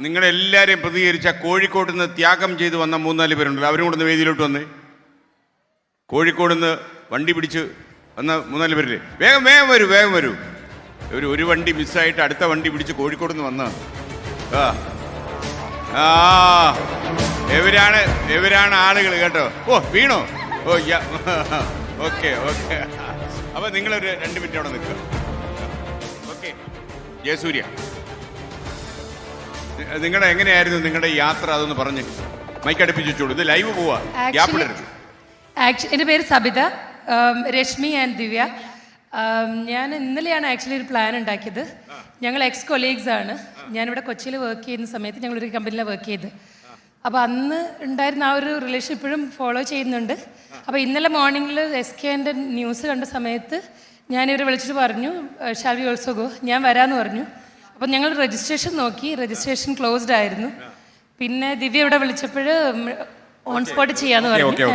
നിങ്ങളെല്ലാവരെയും പ്രതികരിച്ച കോഴിക്കോട് നിന്ന് ത്യാഗം ചെയ്ത് വന്ന 3-4 പേരുണ്ടല്ലോ, അവരും കൂടെ ഒന്ന് വേദിയിലോട്ട് വന്നേ. കോഴിക്കോട് നിന്ന് വണ്ടി പിടിച്ച് വന്ന 3-4 പേരില്ലേ, വേഗം വേഗം വരൂ, വേഗം വരൂ. ഒരു വണ്ടി മിസ്സായിട്ട് അടുത്ത വണ്ടി പിടിച്ച് കോഴിക്കോട് നിന്ന് വന്ന എവരാണ് ആളുകൾ കേട്ടോ. ഓ വീണോ? ഓ ഓക്കെ ഓക്കെ. അപ്പൊ നിങ്ങളൊരു 2 മിനിറ്റ് അവിടെ നിൽക്കുക. ഓക്കെ ജയസൂര്യ, നിങ്ങളുടെ എങ്ങനെയായിരുന്നു നിങ്ങളുടെ യാത്ര, അതൊന്ന് പറഞ്ഞ് മൈക്ക് അടുപ്പിച്ച് വെച്ചോളൂ. ഇത് ലൈവ് പോവാ, ഗ്യാപ്പിടരുത്. എൻ്റെ പേര് സബിത, രശ്മി ആൻഡ് ദിവ്യ. ഞാൻ ഇന്നലെയാണ് ആക്ച്വലി ഒരു പ്ലാൻ ഉണ്ടാക്കിയത്. ഞങ്ങൾ എക്സ് കൊളീഗ്സ് ആണ്. ഞാനിവിടെ കൊച്ചിയിൽ വർക്ക് ചെയ്യുന്ന സമയത്ത് ഞങ്ങളൊരു കമ്പനിയിലാണ് വർക്ക് ചെയ്ത്. അപ്പോൾ അന്ന് ഉണ്ടായിരുന്ന ആ ഒരു റിലേഷൻ ഇപ്പോഴും ഫോളോ ചെയ്യുന്നുണ്ട്. അപ്പോൾ ഇന്നലെ മോർണിംഗിൽ SKൻ്റെ ന്യൂസ് കണ്ട സമയത്ത് ഞാനിവരെ വിളിച്ചിട്ട് പറഞ്ഞു ഷാൽ വി ഓൾസോ ഗോ, ഞാൻ വരാമെന്ന് പറഞ്ഞു. അപ്പം ഞങ്ങൾ രജിസ്ട്രേഷൻ നോക്കി, രജിസ്ട്രേഷൻ ക്ലോസ്ഡ് ആയിരുന്നു. പിന്നെ ദിവ്യ ഇവിടെ വിളിച്ചപ്പോൾ ഓൺ സ്പോട്ട് ചെയ്യാന്ന് പറഞ്ഞു.